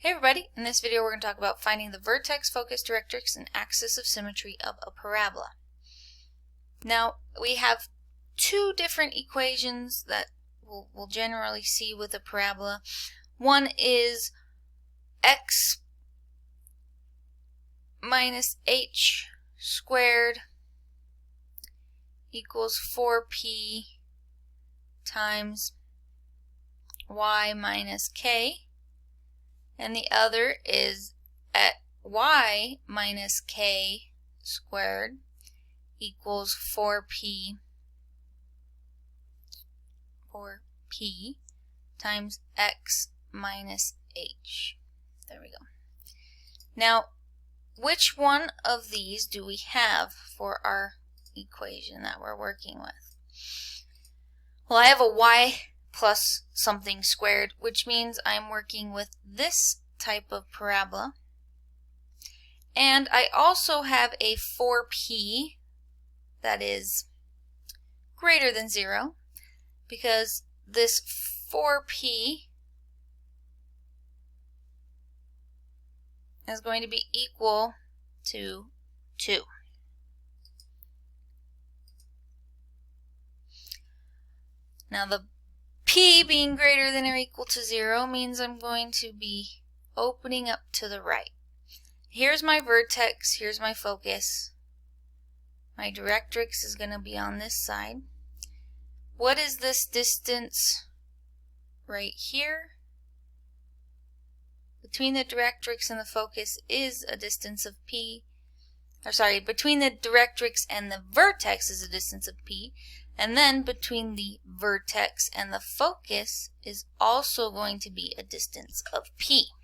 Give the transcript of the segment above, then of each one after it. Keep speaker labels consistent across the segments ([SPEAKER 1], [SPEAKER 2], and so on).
[SPEAKER 1] Hey everybody, in this video we're going to talk about finding the vertex, focus, directrix, and axis of symmetry of a parabola. Now we have two different equations that we'll generally see with a parabola. One is x minus h squared equals 4p times y minus k. And the other is at y minus k squared equals 4p times x minus h. There we go. Now, which one of these do we have for our equation that we're working with? Well, I have a y plus something squared, which means I'm working with this type of parabola. And I also have a 4p that is greater than 0, because this 4p is going to be equal to 2. Now the p being greater than or equal to 0 means I'm going to be opening up to the right. Here's my vertex, here's my focus. My directrix is going to be on this side. What is this distance right here? Between the directrix and the focus is a distance of p. Between the directrix and the vertex is a distance of p. And then between the vertex and the focus is also going to be a distance of p.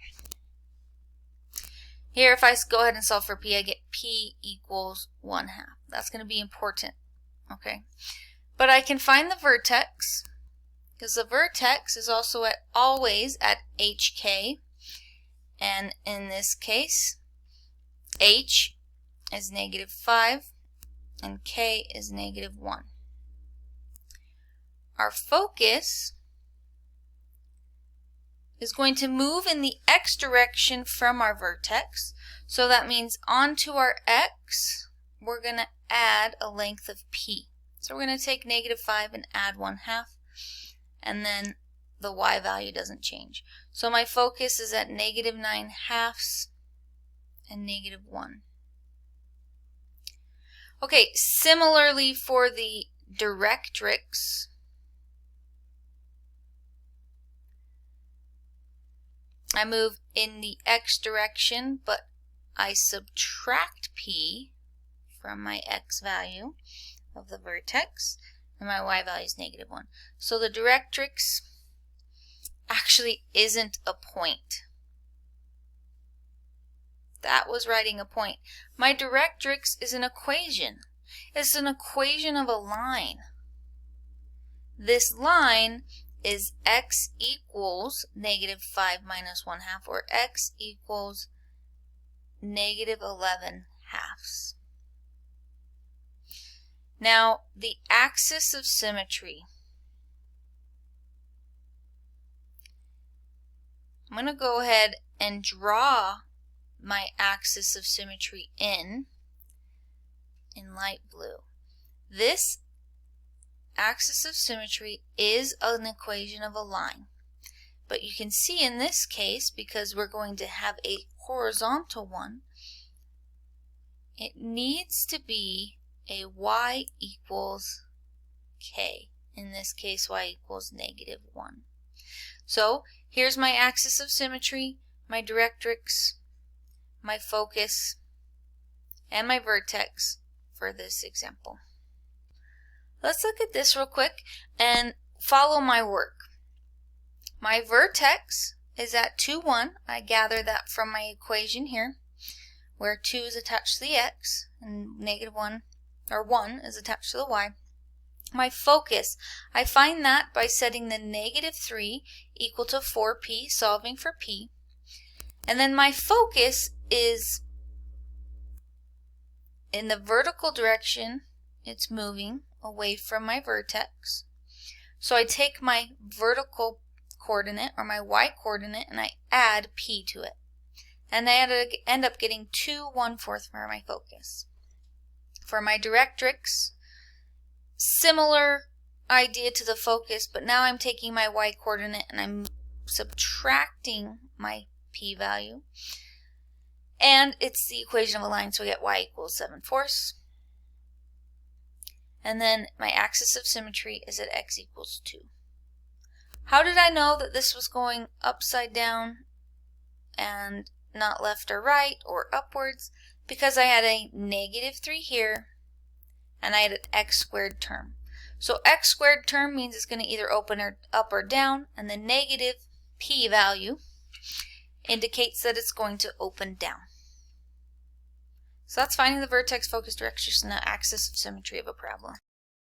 [SPEAKER 1] Here, if I go ahead and solve for p, I get p equals 1/2. That's going to be important, okay? But I can find the vertex, because the vertex is also always at hk. And in this case, h is -5 and k is -1. Our focus is going to move in the x direction from our vertex. So that means onto our x, we're going to add a length of p. So we're going to take -5 and add 1/2. And then the y value doesn't change. So my focus is at -9/2 and -1. Okay, similarly for the directrix, I move in the x direction, but I subtract p from my x value of the vertex, and my y value is -1. So the directrix actually isn't a point. That was writing a point. My directrix is an equation. It's an equation of a line. This line is x equals -5 minus 1/2, or x equals -11/2. Now, the axis of symmetry. I'm going to go ahead and draw my axis of symmetry in light blue. This axis of symmetry is an equation of a line. But you can see in this case, because we're going to have a horizontal one, it needs to be a y equals k. In this case, y equals -1. So here's my axis of symmetry, my directrix, my focus, and my vertex for this example. Let's look at this real quick and follow my work. My vertex is at 2, 1. I gather that from my equation here, where 2 is attached to the x and -1 or 1 is attached to the y. My focus, I find that by setting the -3 equal to 4p, solving for p. And then my focus is in the vertical direction. It's moving away from my vertex. So I take my vertical coordinate or my y coordinate and I add p to it. And I end up getting 2 1/4 for my focus. For my directrix, similar idea to the focus, but now I'm taking my y coordinate and I'm subtracting my p value. And it's the equation of a line, so I get y equals 7/4. And then my axis of symmetry is at x equals 2. How did I know that this was going upside down and not left or right or upwards? Because I had a -3 here and I had an x squared term. So x squared term means it's going to either open up or down, and the negative p value indicates that it's going to open down. So that's finding the vertex, focus, direction, and the axis of symmetry of a parabola.